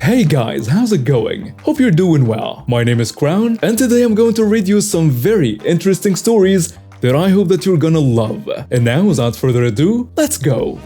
Hey guys, how's it going? Hope you're doing well. My name is Crown, and today I'm going to read you some very interesting stories that I hope that you're gonna love. And now, without further ado, let's go!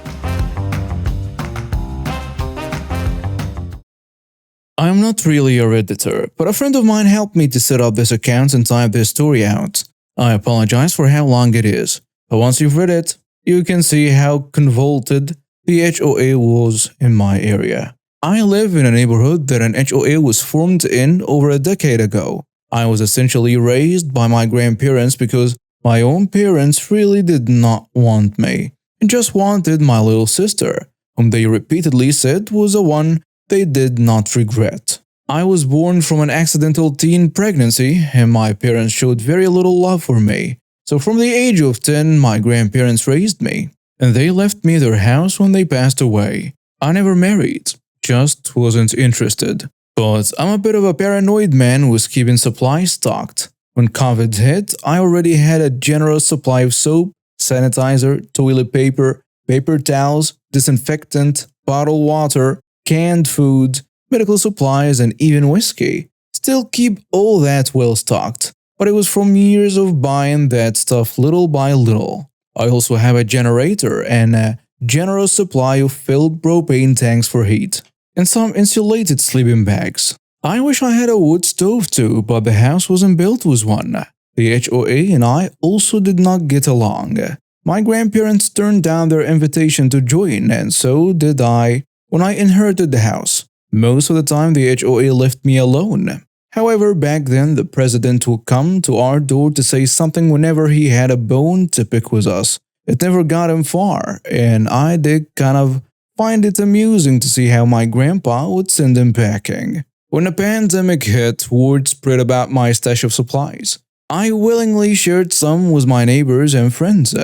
I'm not really a Redditor, but a friend of mine helped me to set up this account and type this story out. I apologize for how long it is, but once you've read it, you can see how convoluted the HOA was in my area. I live in a neighborhood that an HOA was formed in over a decade ago. I was essentially raised by my grandparents because my own parents really did not want me and just wanted my little sister, whom they repeatedly said was the one they did not regret. I was born from an accidental teen pregnancy, and my parents showed very little love for me. So from the age of 10, my grandparents raised me, and they left me their house when they passed away. I never married, just wasn't interested. But I'm a bit of a paranoid man with keeping supplies stocked. When COVID hit, I already had a generous supply of soap, sanitizer, toilet paper, paper towels, disinfectant, bottled water, canned food, medical supplies, and even whiskey. Still keep all that well stocked, but it was from years of buying that stuff little by little. I also have a generator and a generous supply of filled propane tanks for heat, and some insulated sleeping bags. I wish I had a wood stove too, but the house wasn't built with one. The HOA and I also did not get along. My grandparents turned down their invitation to join, and so did I when I inherited the house. Most of the time the HOA left me alone. However, back then the president would come to our door to say something whenever he had a bone to pick with us. It never got him far, and I did kind of find it amusing to see how my grandpa would send him packing. When the pandemic hit, word spread about my stash of supplies. I willingly shared some with my neighbors and friends,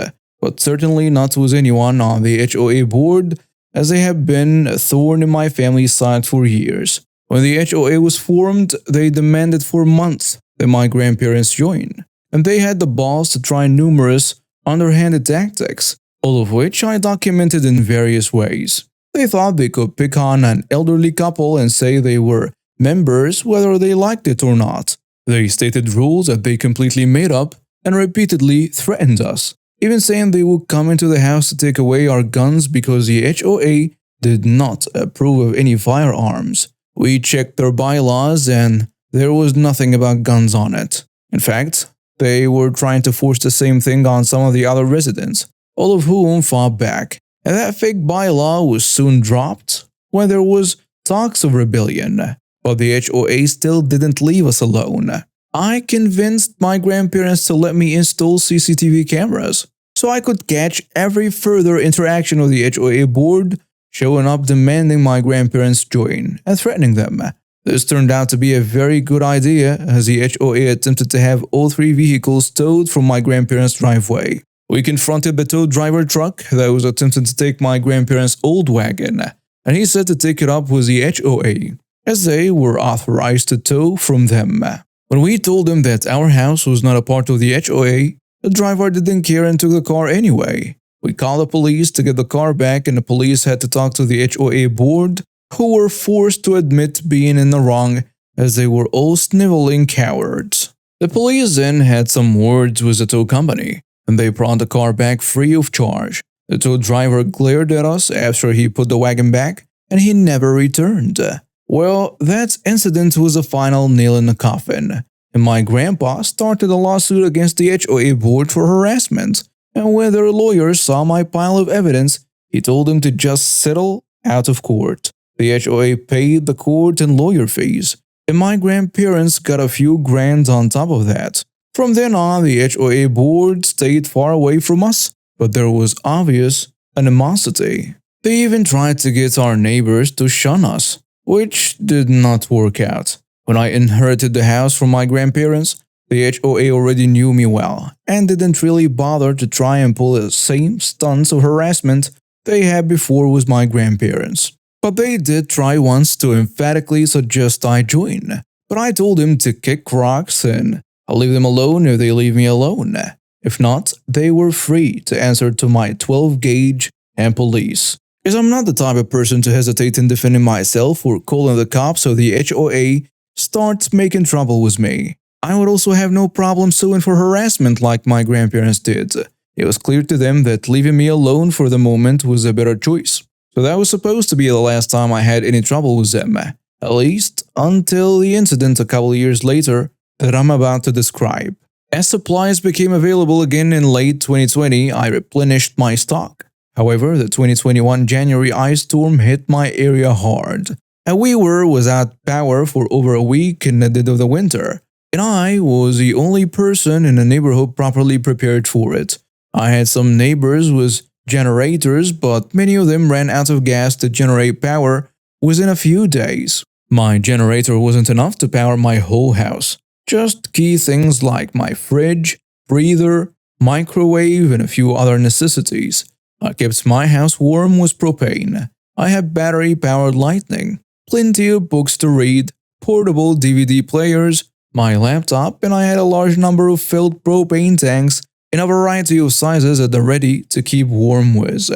but certainly not with anyone on the HOA board, as they have been a thorn in my family's side for years. When the HOA was formed, they demanded for months that my grandparents join, and they had the balls to try numerous underhanded tactics, all of which I documented in various ways. They thought they could pick on an elderly couple and say they were members whether they liked it or not. They stated rules that they completely made up and repeatedly threatened us, even saying they would come into the house to take away our guns because the HOA did not approve of any firearms. We checked their bylaws and there was nothing about guns on it. In fact, they were trying to force the same thing on some of the other residents, all of whom fought back. And that fake bylaw was soon dropped when there was talks of rebellion. But the HOA still didn't leave us alone. I convinced my grandparents to let me install CCTV cameras so I could catch every further interaction of the HOA board, showing up demanding my grandparents join and threatening them. This turned out to be a very good idea, as the HOA attempted to have all three vehicles towed from my grandparents' driveway. We confronted the tow driver truck that was attempting to take my grandparents' old wagon, and he said to take it up with the HOA, as they were authorized to tow from them. When we told him that our house was not a part of the HOA, the driver didn't care and took the car anyway. We called the police to get the car back, and the police had to talk to the HOA board, who were forced to admit being in the wrong as they were all sniveling cowards. The police then had some words with the tow company, and they brought the car back free of charge. The tow driver glared at us after he put the wagon back, and he never returned. Well, that incident was the final nail in the coffin, and my grandpa started a lawsuit against the HOA board for harassment, and when their lawyer saw my pile of evidence, he told them to just settle out of court. The HOA paid the court and lawyer fees, and my grandparents got a few grand on top of that. From then on, the HOA board stayed far away from us, but there was obvious animosity. They even tried to get our neighbors to shun us, which did not work out. When I inherited the house from my grandparents, the HOA already knew me well and didn't really bother to try and pull the same stunts of harassment they had before with my grandparents. But they did try once to emphatically suggest I join, but I told them to kick rocks and I'll leave them alone if they leave me alone. If not, they were free to answer to my 12-gauge and police. As I'm not the type of person to hesitate in defending myself or calling the cops so the HOA starts making trouble with me. I would also have no problem suing for harassment like my grandparents did. It was clear to them that leaving me alone for the moment was a better choice. So that was supposed to be the last time I had any trouble with them, at least until the incident a couple years later that I'm about to describe. As supplies became available again in late 2020, I replenished my stock. However, the 2021 January ice storm hit my area hard, and we were without power for over a week in the dead of the winter, and I was the only person in the neighborhood properly prepared for it. I had some neighbors with generators, but many of them ran out of gas to generate power within a few days. My generator wasn't enough to power my whole house. Just key things like my fridge, breather, microwave, and a few other necessities. I kept my house warm with propane. I had battery-powered lighting, plenty of books to read, portable DVD players, my laptop, and I had a large number of filled propane tanks in a variety of sizes at the ready to keep warm with.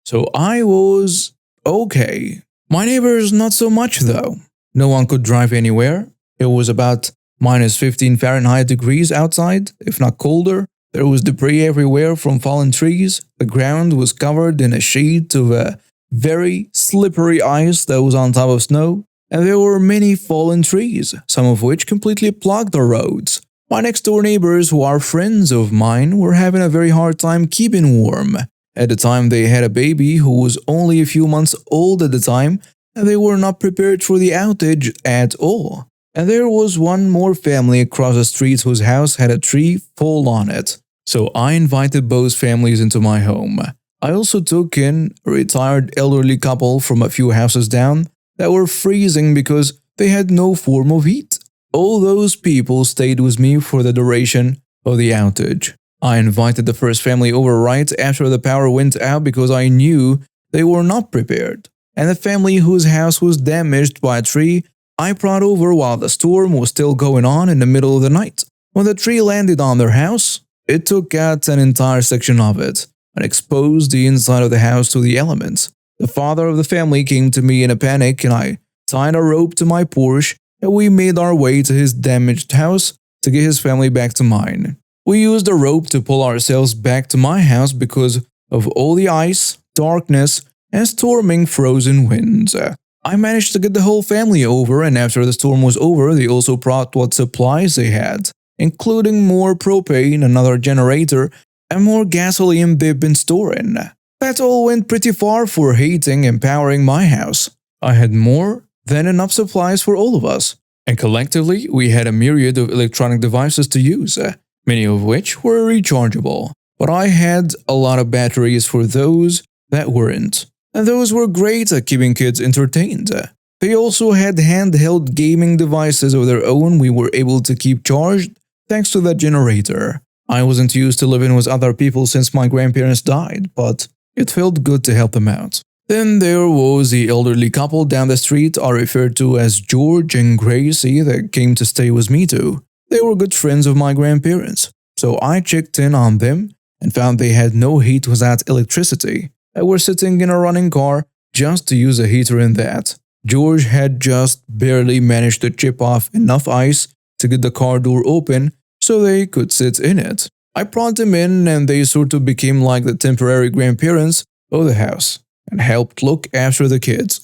So I was okay. My neighbors not so much though. No one could drive anywhere. It was about minus 15 Fahrenheit degrees outside, if not colder. There was debris everywhere from fallen trees. The ground was covered in a sheet of very slippery ice that was on top of snow. And there were many fallen trees, some of which completely blocked the roads. My next-door neighbors, who are friends of mine, were having a very hard time keeping warm. At the time, they had a baby who was only a few months old at the time, and they were not prepared for the outage at all. And there was one more family across the street whose house had a tree fall on it. So I invited both families into my home. I also took in a retired elderly couple from a few houses down that were freezing because they had no form of heat. All those people stayed with me for the duration of the outage. I invited the first family over right after the power went out because I knew they were not prepared. And the family whose house was damaged by a tree, I brought over while the storm was still going on in the middle of the night. When the tree landed on their house, it took out an entire section of it and exposed the inside of the house to the elements. The father of the family came to me in a panic and I tied a rope to my Porsche and we made our way to his damaged house to get his family back to mine. We used the rope to pull ourselves back to my house because of all the ice, darkness, and storming frozen winds. I managed to get the whole family over, and after the storm was over, they also brought what supplies they had, including more propane, another generator, and more gasoline they've been storing. That all went pretty far for heating and powering my house. I had more than enough supplies for all of us, and collectively we had a myriad of electronic devices to use, many of which were rechargeable. But I had a lot of batteries for those that weren't, and those were great at keeping kids entertained. They also had handheld gaming devices of their own we were able to keep charged thanks to that generator. I wasn't used to living with other people since my grandparents died, but it felt good to help them out. Then there was the elderly couple down the street I referred to as George and Gracie that came to stay with me too. They were good friends of my grandparents, so I checked in on them and found they had no heat without electricity. They were sitting in a running car just to use a heater in that. George had just barely managed to chip off enough ice to get the car door open so they could sit in it. I brought them in and they sort of became like the temporary grandparents of the house and helped look after the kids.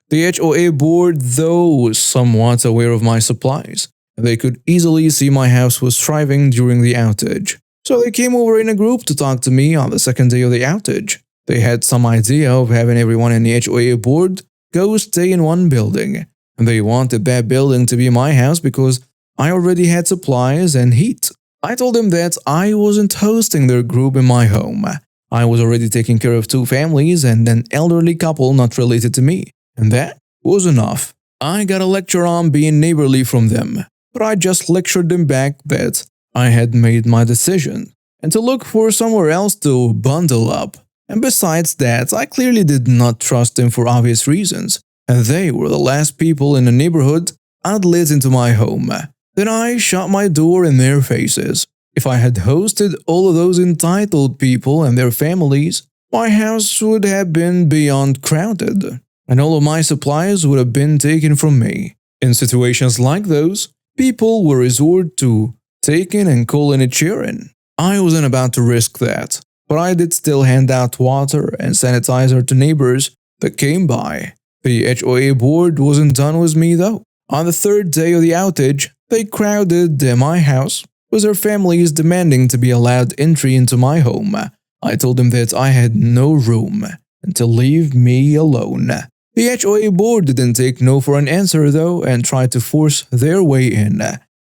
The HOA board, though, was somewhat aware of my supplies. They could easily see my house was thriving during the outage. So they came over in a group to talk to me on the second day of the outage. They had some idea of having everyone in the HOA board go stay in one building. And they wanted that building to be my house because I already had supplies and heat. I told them that I wasn't hosting their group in my home. I was already taking care of 2 families and an elderly couple not related to me. And that was enough. I got a lecture on being neighborly from them, but I just lectured them back that I had made my decision and to look for somewhere else to bundle up. And besides that, I clearly did not trust them for obvious reasons, and they were the last people in the neighborhood I'd let into my home. Then I shut my door in their faces. If I had hosted all of those entitled people and their families, my house would have been beyond crowded, and all of my supplies would have been taken from me. In situations like those, people will resort to taking and calling it sharing. I wasn't about to risk that, but I did still hand out water and sanitizer to neighbors that came by. The HOA board wasn't done with me though. On the third day of the outage, they crowded my house, with their families demanding to be allowed entry into my home. I told them that I had no room and to leave me alone. The HOA board didn't take no for an answer though and tried to force their way in.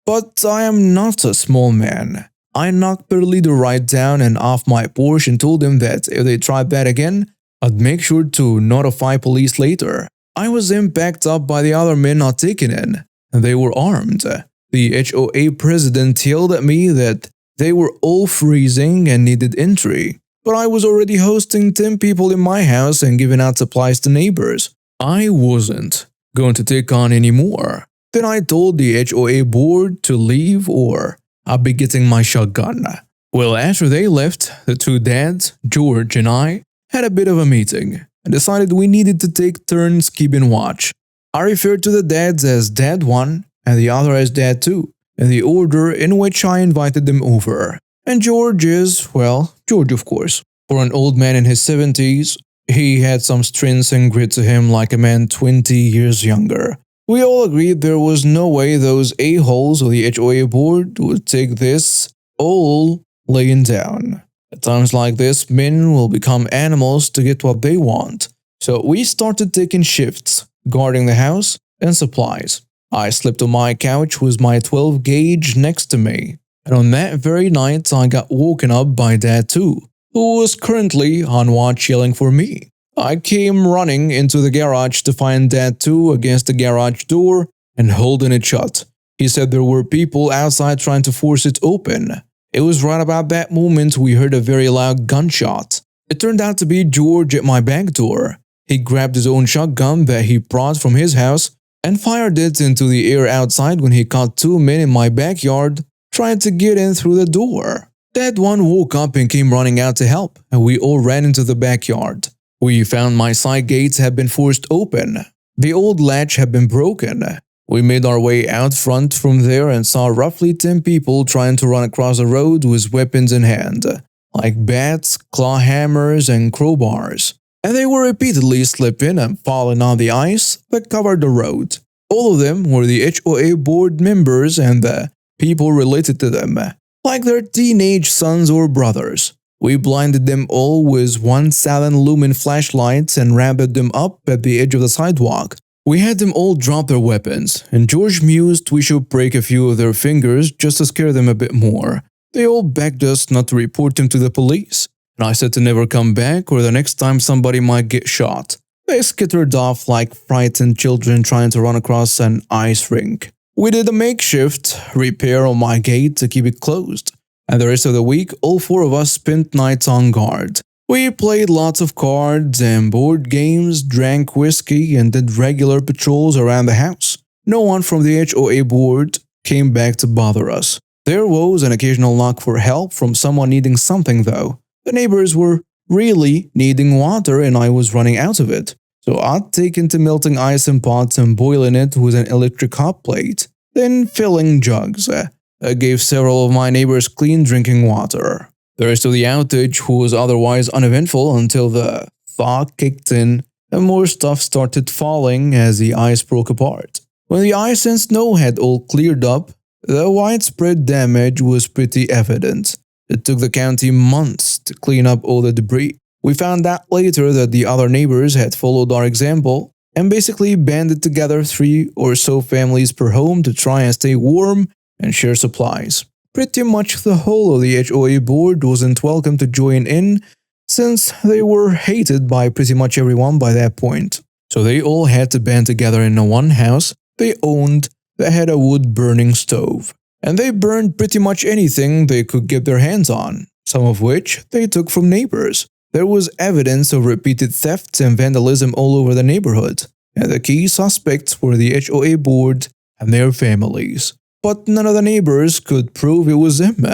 But I am not a small man. I knocked their leader right down and off my porch and told him that if they tried that again, I'd make sure to notify police later. I was then backed up by the other men not taken in, and they were armed. The HOA president yelled at me that they were all freezing and needed entry, but I was already hosting 10 people in my house and giving out supplies to neighbors. I wasn't going to take on any more. Then I told the HOA board to leave or I'd be getting my shotgun. Well, after they left, the two dads, George and I, had a bit of a meeting and decided we needed to take turns keeping watch. I referred to the dads as Dad 1 and the other as Dad 2, in the order in which I invited them over. And George is, well, George of course. For an old man in his 70s, he had some strength and grit to him like a man 20 years younger. We all agreed there was no way those a-holes of the HOA board would take this all laying down. At times like this, men will become animals to get what they want. So we started taking shifts, guarding the house and supplies. I slept on my couch with my 12 gauge next to me. And on that very night, I got woken up by Dad 2, who was currently on watch yelling for me. I came running into the garage to find Dad 2 against the garage door and holding it shut. He said there were people outside trying to force it open. It was right about that moment we heard a very loud gunshot. It turned out to be George at my back door. He grabbed his own shotgun that he brought from his house and fired it into the air outside when he caught two men in my backyard trying to get in through the door. Dad 1 woke up and came running out to help, and we all ran into the backyard. We found my side gates had been forced open. The old latch had been broken. We made our way out front from there and saw roughly 10 people trying to run across the road with weapons in hand, like bats, claw hammers, and crowbars. And they were repeatedly slipping and falling on the ice that covered the road. All of them were the HOA board members and the people related to them, like their teenage sons or brothers. We blinded them all with 1,000 lumen flashlights and ramped them up at the edge of the sidewalk. We had them all drop their weapons, and George mused we should break a few of their fingers just to scare them a bit more. They all begged us not to report them to the police, and I said to never come back or the next time somebody might get shot. They skittered off like frightened children trying to run across an ice rink. We did a makeshift repair on my gate to keep it closed, and the rest of the week all four of us spent nights on guard. We played lots of cards and board games, drank whiskey, and did regular patrols around the house. No one from the HOA board came back to bother us. There was an occasional knock for help from someone needing something though. The neighbors were really needing water and I was running out of it. So I'd taken to melting ice in pots and boiling it with an electric hot plate, then filling jugs. I gave several of my neighbors clean drinking water. The rest of the outage was otherwise uneventful until the thaw kicked in and more stuff started falling as the ice broke apart. When the ice and snow had all cleared up, the widespread damage was pretty evident. It took the county months to clean up all the debris. We found out later that the other neighbors had followed our example and basically banded together 3 or so families per home to try and stay warm and share supplies. Pretty much the whole of the HOA board wasn't welcome to join in since they were hated by pretty much everyone by that point. So they all had to band together in the one house they owned that had a wood-burning stove. And they burned pretty much anything they could get their hands on, some of which they took from neighbors. There was evidence of repeated thefts and vandalism all over the neighborhood, and the key suspects were the HOA board and their families. But none of the neighbors could prove it was them.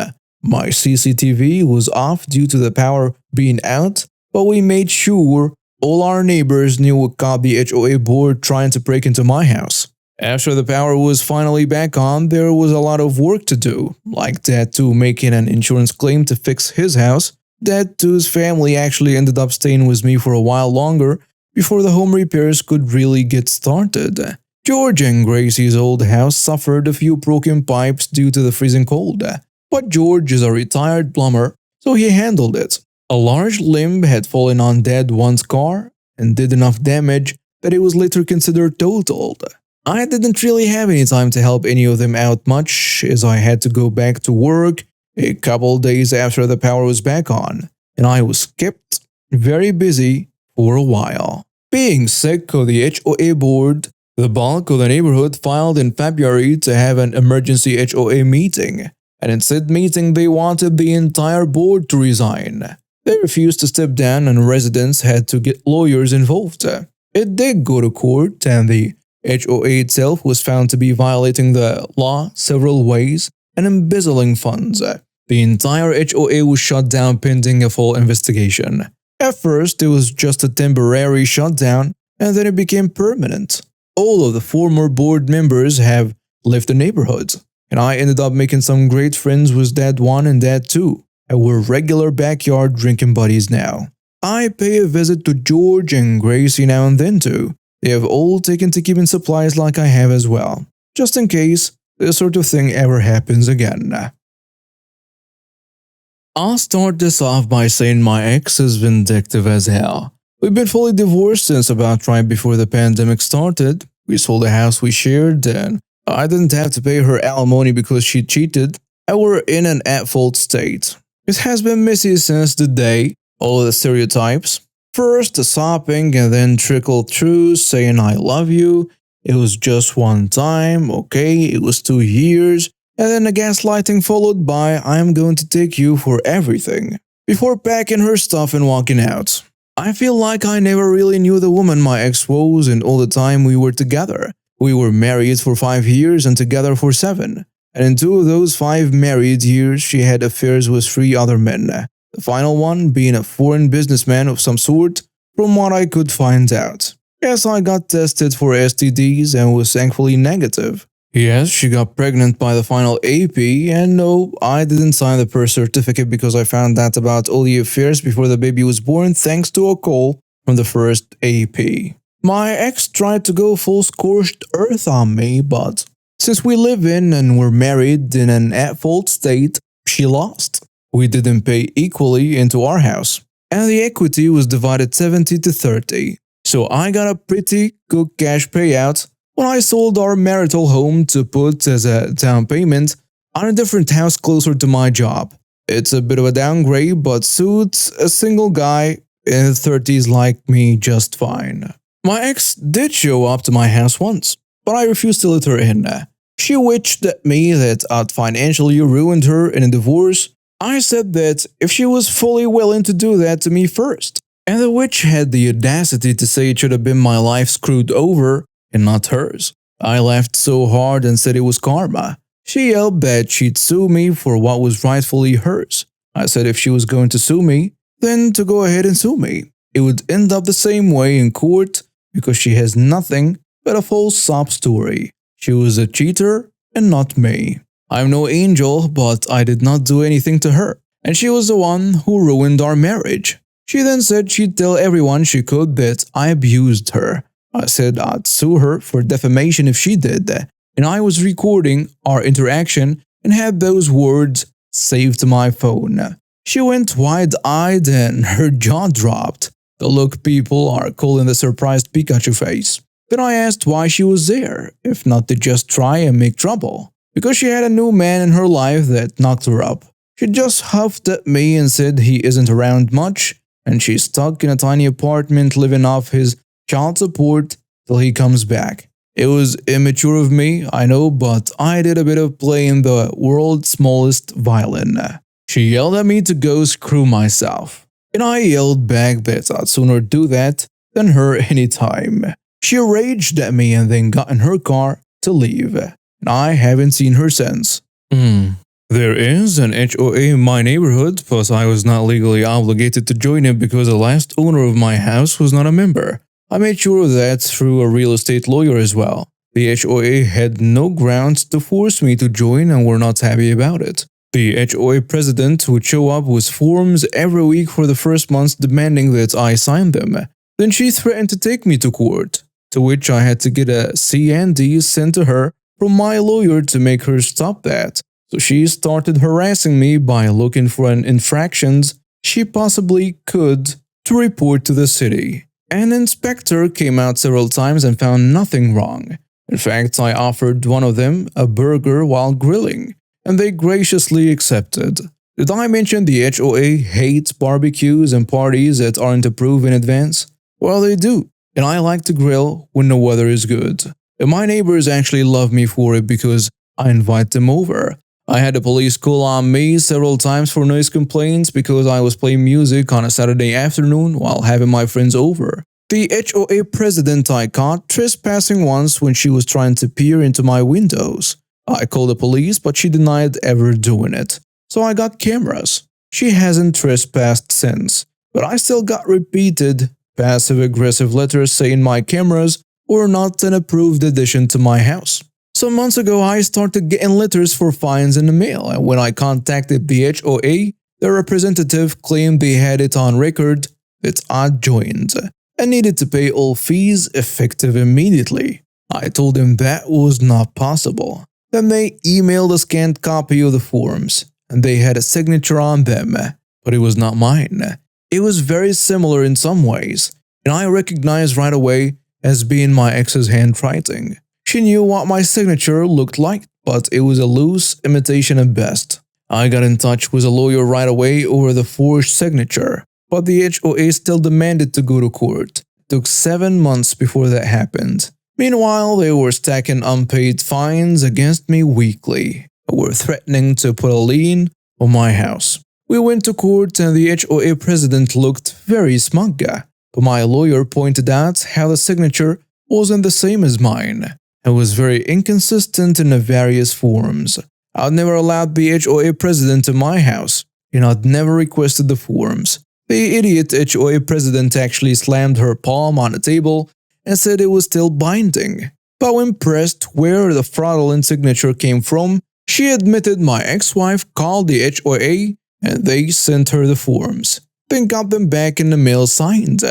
My CCTV was off due to the power being out, but we made sure all our neighbors knew we caught the HOA board trying to break into my house. After the power was finally back on, there was a lot of work to do, like Dad 2 making an insurance claim to fix his house. Dad 2's family actually ended up staying with me for a while longer before the home repairs could really get started. George and Gracie's old house suffered a few broken pipes due to the freezing cold, but George is a retired plumber, so he handled it. A large limb had fallen on Dad 1's car and did enough damage that it was later considered totaled. I didn't really have any time to help any of them out much, as I had to go back to work a couple days after the power was back on, and I was kept very busy for a while. Being sick of the HOA board, the bulk of the neighborhood filed in February to have an emergency HOA meeting, and in said meeting they wanted the entire board to resign. They refused to step down and residents had to get lawyers involved. It did go to court, and the HOA itself was found to be violating the law several ways and embezzling funds. The entire HOA was shut down pending a full investigation. At first, it was just a temporary shutdown, and then it became permanent. All of the former board members have left the neighborhood, and I ended up making some great friends with Dad 1 and Dad 2, and we're regular backyard drinking buddies now. I pay a visit to George and Gracie now and then too. They have all taken to keeping supplies like I have as well, just in case this sort of thing ever happens again. I'll start this off by saying my ex is vindictive as hell. We've been fully divorced since about right before the pandemic started. We sold the house we shared, and I didn't have to pay her alimony because she cheated, and we're in an at-fault state. It has been messy since the day, all of the stereotypes. First the sopping and then trickled through saying I love you. It was just one time, okay, it was 2 years. And then the gaslighting followed by I'm going to take you for everything. Before packing her stuff and walking out. I feel like I never really knew the woman my ex was in all the time we were together. We were married for 5 years and together for 7. And in 2 of those 5 married years she had affairs with 3 other men. The final one being a foreign businessman of some sort, from what I could find out. Yes, I got tested for STDs and was thankfully negative. Yes, she got pregnant by the final AP, and no, I didn't sign the birth certificate because I found out about all the affairs before the baby was born thanks to a call from the first AP. My ex tried to go full scorched earth on me, but since we live in and were married in an at-fault state, she lost. We didn't pay equally into our house, and the equity was divided 70-30. So I got a pretty good cash payout when I sold our marital home to put as a down payment on a different house closer to my job. It's a bit of a downgrade, but suits a single guy in his 30s like me just fine. My ex did show up to my house once, but I refused to let her in. She witched at me that I'd financially ruined her in a divorce. I said that if she was fully willing to do that to me first. And the witch had the audacity to say it should have been my life screwed over and not hers. I laughed so hard and said it was karma. She yelled that she'd sue me for what was rightfully hers. I said if she was going to sue me, then to go ahead and sue me. It would end up the same way in court because she has nothing but a false sob story. She was a cheater and not me. I'm no angel, but I did not do anything to her, and she was the one who ruined our marriage. She then said she'd tell everyone she could that I abused her. I said I'd sue her for defamation if she did, and I was recording our interaction and had those words saved to my phone. She went wide-eyed and her jaw dropped, the look people are calling the surprised Pikachu face. Then I asked why she was there, if not to just try and make trouble. Because she had a new man in her life that knocked her up. She just huffed at me and said he isn't around much, and she's stuck in a tiny apartment living off his child support till he comes back. It was immature of me, I know, but I did a bit of playing the world's smallest violin. She yelled at me to go screw myself, and I yelled back that I'd sooner do that than her anytime. She raged at me and then got in her car to leave. I haven't seen her since. There is an HOA in my neighborhood, but I was not legally obligated to join it because the last owner of my house was not a member. I made sure of that through a real estate lawyer as well. The HOA had no grounds to force me to join and were not happy about it. The HOA president would show up with forms every week for the first month demanding that I sign them. Then she threatened to take me to court, to which I had to get a CND sent to her from my lawyer to make her stop that. So she started harassing me by looking for an infractions she possibly could to report to the city. An inspector came out several times and found nothing wrong. In fact, I offered one of them a burger while grilling, and they graciously accepted. Did I mention the HOA hates barbecues and parties that aren't approved in advance? Well, they do, and I like to grill when the weather is good. And my neighbors actually love me for it because I invite them over. I had the police call on me several times for noise complaints because I was playing music on a Saturday afternoon while having my friends over. The HOA president I caught trespassing once when she was trying to peer into my windows. I called the police, but she denied ever doing it. So I got cameras. She hasn't trespassed since, but I still got repeated passive-aggressive letters saying my cameras were not an approved addition to my house. Some months ago, I started getting letters for fines in the mail, and when I contacted the HOA, their representative claimed they had it on record that I joined and needed to pay all fees effective immediately. I told them that was not possible. Then they emailed a scanned copy of the forms, and they had a signature on them, but it was not mine. It was very similar in some ways, and I recognized right away as being my ex's handwriting. She knew what my signature looked like, but it was a loose imitation at best. I got in touch with a lawyer right away over the forged signature, but the HOA still demanded to go to court. It took 7 months before that happened. Meanwhile, they were stacking unpaid fines against me weekly and were threatening to put a lien on my house. We went to court and the HOA president looked very smug, but my lawyer pointed out how the signature wasn't the same as mine. It was very inconsistent in the various forms. I'd never allowed the HOA president to my house, and I'd never requested the forms. The idiot HOA president actually slammed her palm on the table and said it was still binding. But when pressed where the fraudulent signature came from, she admitted my ex-wife called the HOA and they sent her the forms, then got them back in the mail signed.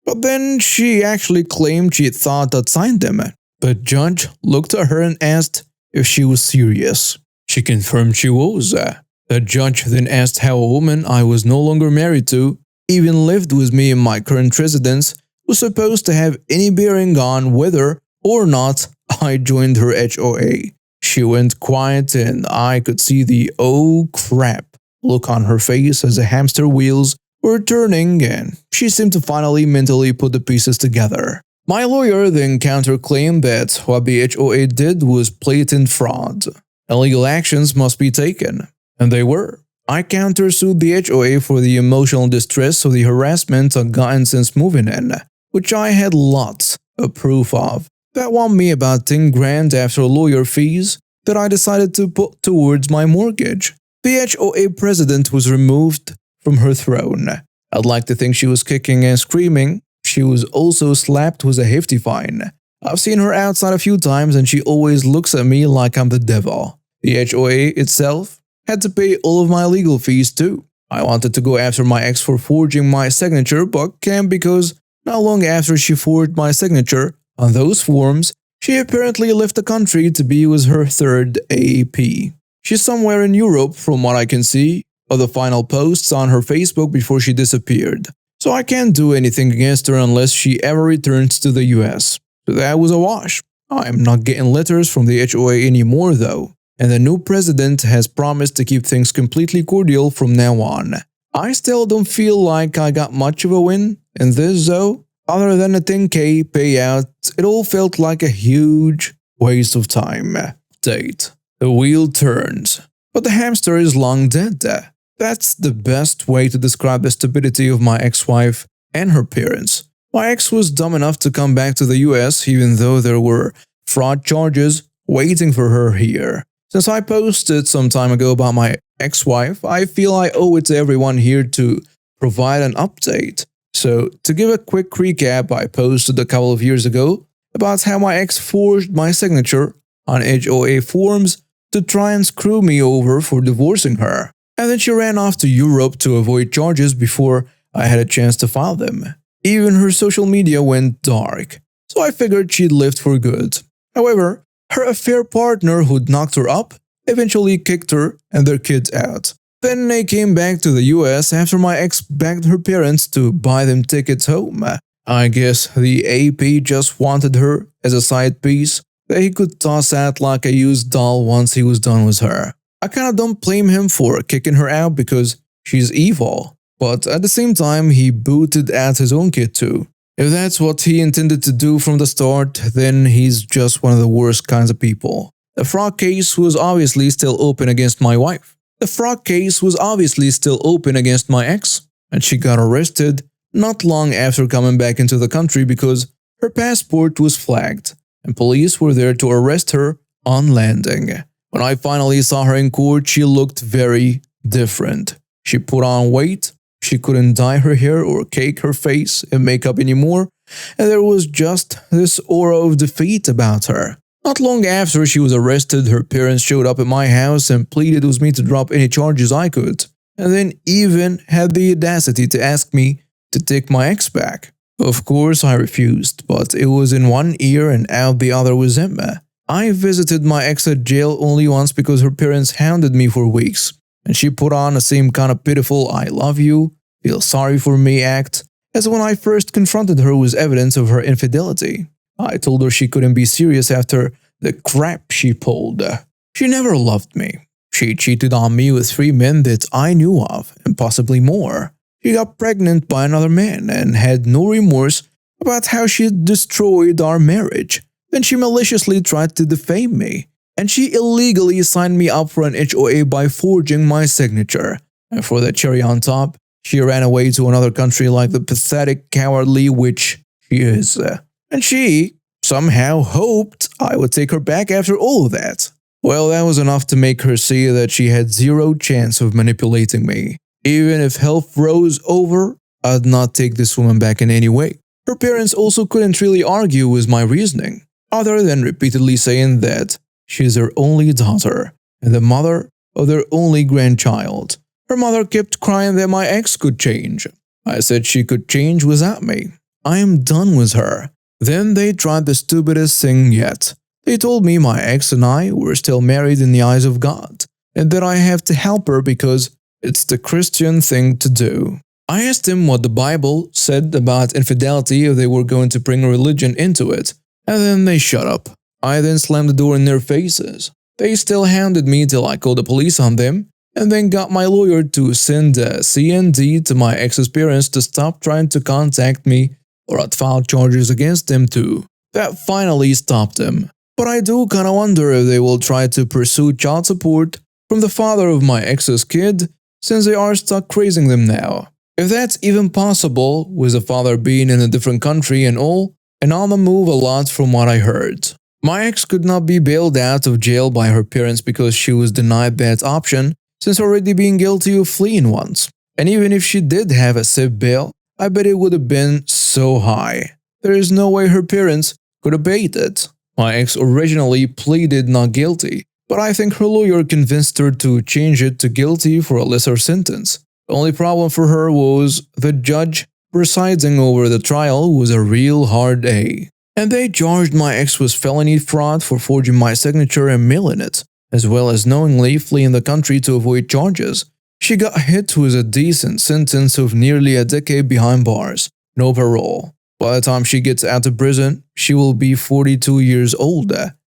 But then she actually claimed she thought I'd signed them. But judge looked at her and asked if she was serious. She confirmed she was. The judge then asked how a woman I was no longer married to, even lived with me in my current residence, was supposed to have any bearing on whether or not I joined her HOA. She went quiet and I could see the "oh crap" look on her face as the hamster wheels were turning and she seemed to finally mentally put the pieces together. My lawyer then counterclaimed that what the HOA did was blatant fraud. Illegal actions must be taken, and they were. I countersued the HOA for the emotional distress of the harassment I'd gotten since moving in, which I had lots of proof of. That won me about 10 grand after lawyer fees that I decided to put towards my mortgage. The HOA president was removed from her throne. I'd like to think she was kicking and screaming. She was also slapped with a hefty fine. I've seen her outside a few times and she always looks at me like I'm the devil. The HOA itself had to pay all of my legal fees too. I wanted to go after my ex for forging my signature but can't because not long after she forged my signature on those forms, she apparently left the country to be with her third AAP. She's somewhere in Europe from what I can see of the final posts on her Facebook before she disappeared. So I can't do anything against her unless she ever returns to the US. So that was a wash. I'm not getting letters from the HOA anymore though, and the new president has promised to keep things completely cordial from now on. I still don't feel like I got much of a win in this though. Other than a 10k payout, it all felt like a huge waste of time. Date. The wheel turns, but the hamster is long dead. That's the best way to describe the stupidity of my ex-wife and her parents. My ex was dumb enough to come back to the US even though there were fraud charges waiting for her here. Since I posted some time ago about my ex-wife, I feel I owe it to everyone here to provide an update. So, to give a quick recap, I posted a couple of years ago about how my ex forged my signature on HOA forms to try and screw me over for divorcing her. And then she ran off to Europe to avoid charges before I had a chance to file them. Even her social media went dark, so I figured she'd left for good. However, her affair partner who'd knocked her up eventually kicked her and their kids out. Then they came back to the US after my ex begged her parents to buy them tickets home. I guess the AP just wanted her as a side piece that he could toss out like a used doll once he was done with her. I kinda don't blame him for kicking her out because she's evil, but at the same time he booted out his own kid too. If that's what he intended to do from the start, then he's just one of the worst kinds of people. The frog case was obviously still open against my wife. The frog case was obviously still open against my ex, and she got arrested not long after coming back into the country because her passport was flagged, and police were there to arrest her on landing. When I finally saw her in court, she looked very different. She put on weight, she couldn't dye her hair or cake her face and makeup anymore, and there was just this aura of defeat about her. Not long after she was arrested, her parents showed up at my house and pleaded with me to drop any charges I could, and then even had the audacity to ask me to take my ex back. Of course I refused, but it was in one ear and out the other with him. I visited my ex at jail only once because her parents hounded me for weeks, and she put on the same kind of pitiful I love you, feel sorry for me act as when I first confronted her with evidence of her infidelity. I told her she couldn't be serious after the crap she pulled. She never loved me. She cheated on me with 3 men that I knew of, and possibly more. She got pregnant by another man and had no remorse about how she had destroyed our marriage. Then she maliciously tried to defame me, and she illegally signed me up for an HOA by forging my signature. And for the cherry on top, she ran away to another country like the pathetic cowardly witch she is. And she somehow hoped I would take her back after all of that. Well, that was enough to make her see that she had zero chance of manipulating me. Even if hell froze over, I'd not take this woman back in any way. Her parents also couldn't really argue with my reasoning, other than repeatedly saying that she's their only daughter and the mother of their only grandchild. Her mother kept crying that my ex could change. I said she could change without me. I am done with her. Then they tried the stupidest thing yet. They told me my ex and I were still married in the eyes of God, and that I have to help her because it's the Christian thing to do. I asked him what the Bible said about infidelity if they were going to bring religion into it, and then they shut up. I then slammed the door in their faces. They still hounded me till I called the police on them, and then got my lawyer to send a CND to my ex's parents to stop trying to contact me or I'd file charges against them too. That finally stopped them. But I do kinda wonder if they will try to pursue child support from the father of my ex's kid, since they are stuck raising them now. If that's even possible, with the father being in a different country and all, and on the move a lot from what I heard. My ex could not be bailed out of jail by her parents because she was denied that option, since already being guilty of fleeing once. And even if she did have a SIP bail, I bet it would have been so high. There is no way her parents could have paid it. My ex originally pleaded not guilty, but I think her lawyer convinced her to change it to guilty for a lesser sentence. The only problem for her was the judge presiding over the trial was a real hard A. And they charged my ex with felony fraud for forging my signature and mailing it, as well as knowingly fleeing the country to avoid charges. She got hit with a decent sentence of nearly a decade behind bars, no parole. By the time she gets out of prison, she will be 42 years old.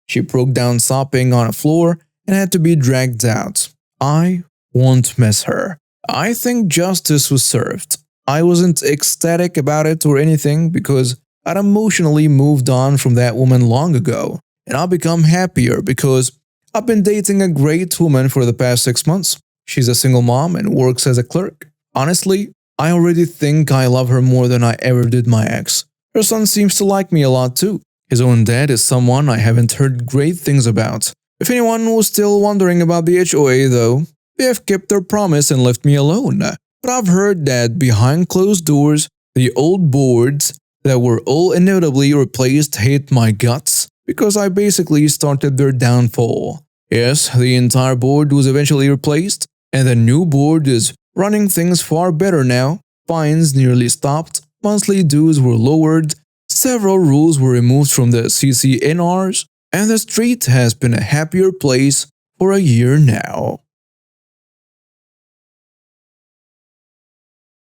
She broke down sobbing on a floor and had to be dragged out. I won't miss her. I think justice was served. I wasn't ecstatic about it or anything because I'd emotionally moved on from that woman long ago, and I'll become happier because I've been dating a great woman for the past 6 months. She's a single mom and works as a clerk. Honestly, I already think I love her more than I ever did my ex. Her son seems to like me a lot too. His own dad is someone I haven't heard great things about, If anyone was still wondering about the HOA though, they have kept their promise and left me alone. But I've heard that behind closed doors, the old boards that were all inevitably replaced hate my guts because I basically started their downfall. Yes, the entire board was eventually replaced, and the new board is running things far better now. Fines nearly stopped, monthly dues were lowered, several rules were removed from the CCNRs, and the street has been a happier place for a year now.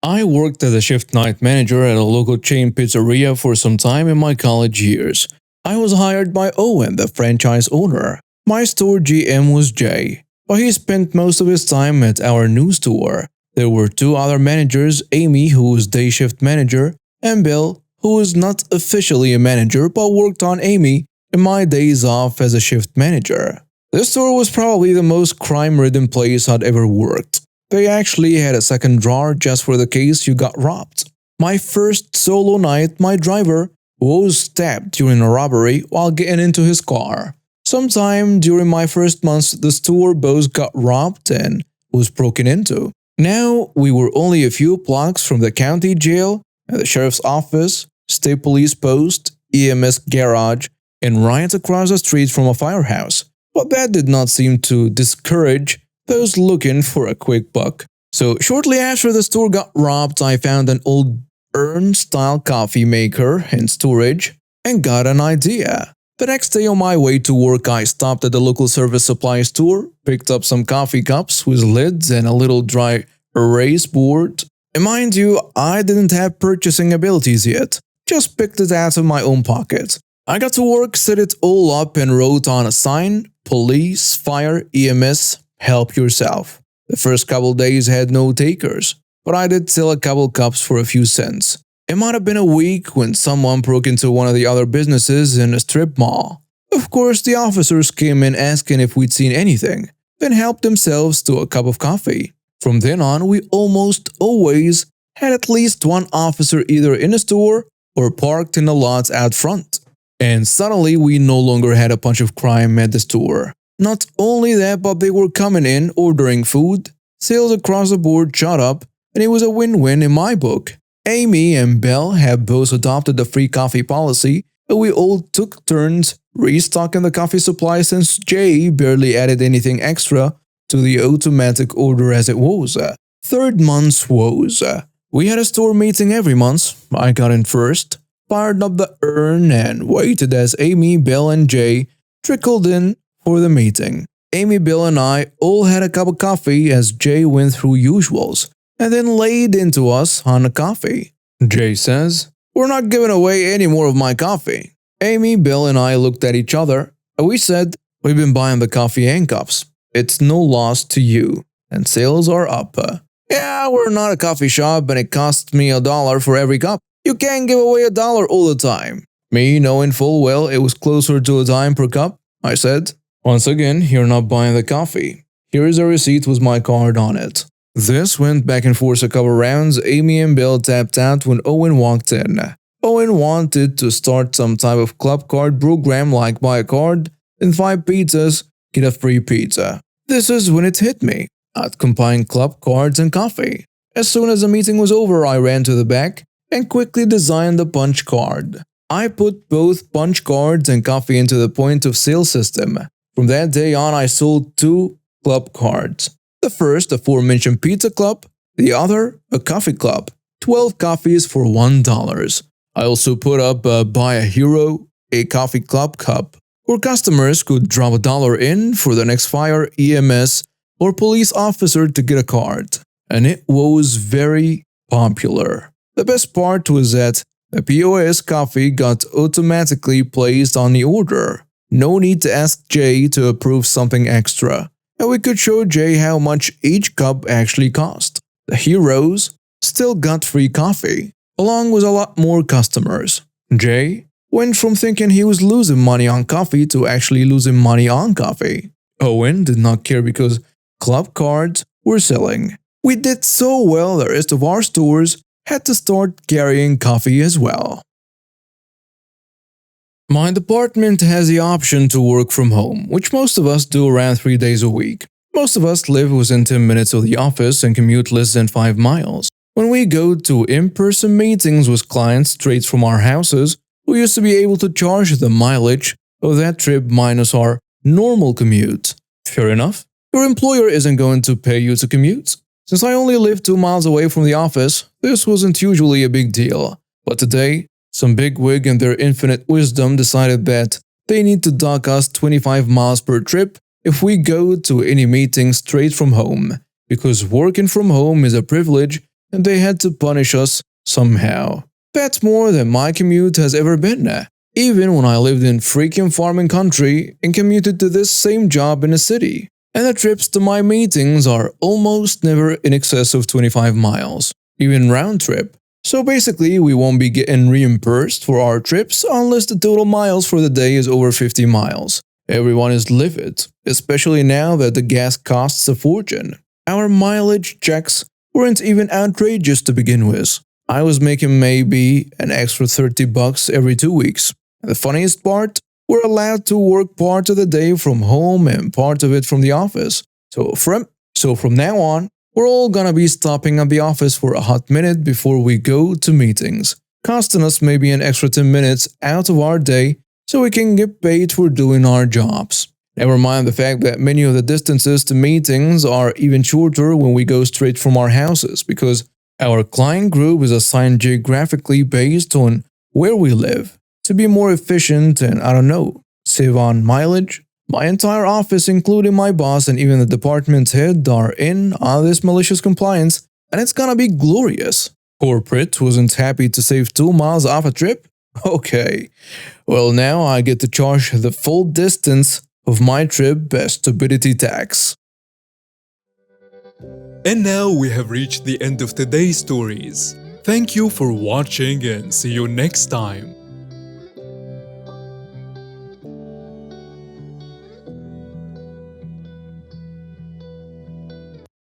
I worked as a shift night manager at a local chain pizzeria for some time in my college years. I was hired by Owen, the franchise owner. My store GM was Jay, but he spent most of his time at our new store. There were two other managers, Amy, who was day shift manager, and Bill, who was not officially a manager but worked on Amy in my days off as a shift manager. This store was probably the most crime-ridden place I'd ever worked. They actually had a second drawer just for the case you got robbed. My first solo night, my driver was stabbed during a robbery while getting into his car. Sometime during my first months, the store both got robbed and was broken into. Now, we were only a few blocks from the county jail, the sheriff's office, state police post, EMS garage, and right across the street from a firehouse. But that did not seem to discourage those looking for a quick buck. So shortly after the store got robbed, I found an old urn-style coffee maker in storage and got an idea. The next day on my way to work, I stopped at the local service supply store, picked up some coffee cups with lids and a little dry erase board. And mind you, I didn't have purchasing abilities yet, just picked it out of my own pocket. I got to work, set it all up and wrote on a sign, police, fire, EMS, help yourself. The first couple days had no takers, but I did sell a couple cups for a few cents. It might have been a week when someone broke into one of the other businesses in a strip mall. Of course, the officers came in asking if we'd seen anything, then helped themselves to a cup of coffee. From then on, we almost always had at least one officer either in a store or parked in the lots out front. And suddenly, we no longer had a bunch of crime at the store. Not only that, but they were coming in, ordering food, sales across the board shot up, and it was a win-win in my book. Amy and Belle have both adopted the free coffee policy, and we all took turns restocking the coffee supply since Jay barely added anything extra to the automatic order as it was. Third month's woes. We had a store meeting every month. I got in first, fired up the urn, and waited as Amy, Belle, and Jay trickled in for the meeting. Amy, Bill, and I all had a cup of coffee as Jay went through usuals and then laid into us on the coffee. Jay says, "We're not giving away any more of my coffee." Amy, Bill, and I looked at each other and we said, "We've been buying the coffee and cups. It's no loss to you, and sales are up." "Yeah, we're not a coffee shop and it costs me $1 for every cup. You can't give away $1 all the time." Me knowing full well it was closer to a dime per cup, I said, "Once again, you're not buying the coffee. Here is a receipt with my card on it." This went back and forth a couple rounds. Amy and Bill tapped out when Owen walked in. Owen wanted to start some type of club card program like buy a card, then 5 pizzas, get a free pizza. This is when it hit me. I'd combine club cards and coffee. As soon as the meeting was over, I ran to the back and quickly designed a punch card. I put both punch cards and coffee into the point of sale system. From that day on, I sold 2 club cards. The first, aforementioned pizza club, the other, a coffee club. 12 coffees for $1. I also put up a Buy a Hero, a coffee club cup, where customers could drop $1 in for the next fire, EMS, or police officer to get a card. And it was very popular. The best part was that the POS coffee got automatically placed on the order. No need to ask Jay to approve something extra. And we could show Jay how much each cup actually cost. The heroes still got free coffee, along with a lot more customers. Jay went from thinking he was losing money on coffee to actually losing money on coffee. Owen did not care because club cards were selling. We did so well the rest of our stores had to start carrying coffee as well. My department has the option to work from home, which most of us do around 3 days a week. Most of us live within 10 minutes of the office and commute less than 5 miles. When we go to in-person meetings with clients straight from our houses, we used to be able to charge the mileage of that trip minus our normal commute. Fair enough. Your employer isn't going to pay you to commute. Since I only live 2 miles away from the office, this wasn't usually a big deal. But today, some bigwig in their infinite wisdom decided that they need to dock us 25 miles per trip if we go to any meeting straight from home, because working from home is a privilege and they had to punish us somehow. That's more than my commute has ever been. Even when I lived in freaking farming country and commuted to this same job in a city. And the trips to my meetings are almost never in excess of 25 miles, even round trip. So basically, we won't be getting reimbursed for our trips unless the total miles for the day is over 50 miles. Everyone is livid, especially now that the gas costs a fortune. Our mileage checks weren't even outrageous to begin with. I was making maybe an extra $30 every 2 weeks. And the funniest part, we're allowed to work part of the day from home and part of it from the office. So from now on, we're all gonna be stopping at the office for a hot minute before we go to meetings, costing us maybe an extra 10 minutes out of our day so we can get paid for doing our jobs. Never mind the fact that many of the distances to meetings are even shorter when we go straight from our houses because our client group is assigned geographically based on where we live to be more efficient and, save on mileage. My entire office, including my boss and even the department head, are in on this malicious compliance, and it's gonna be glorious. Corporate wasn't happy to save 2 miles off a trip? Okay, well now I get to charge the full distance of my trip as stupidity tax. And now we have reached the end of today's stories. Thank you for watching and see you next time.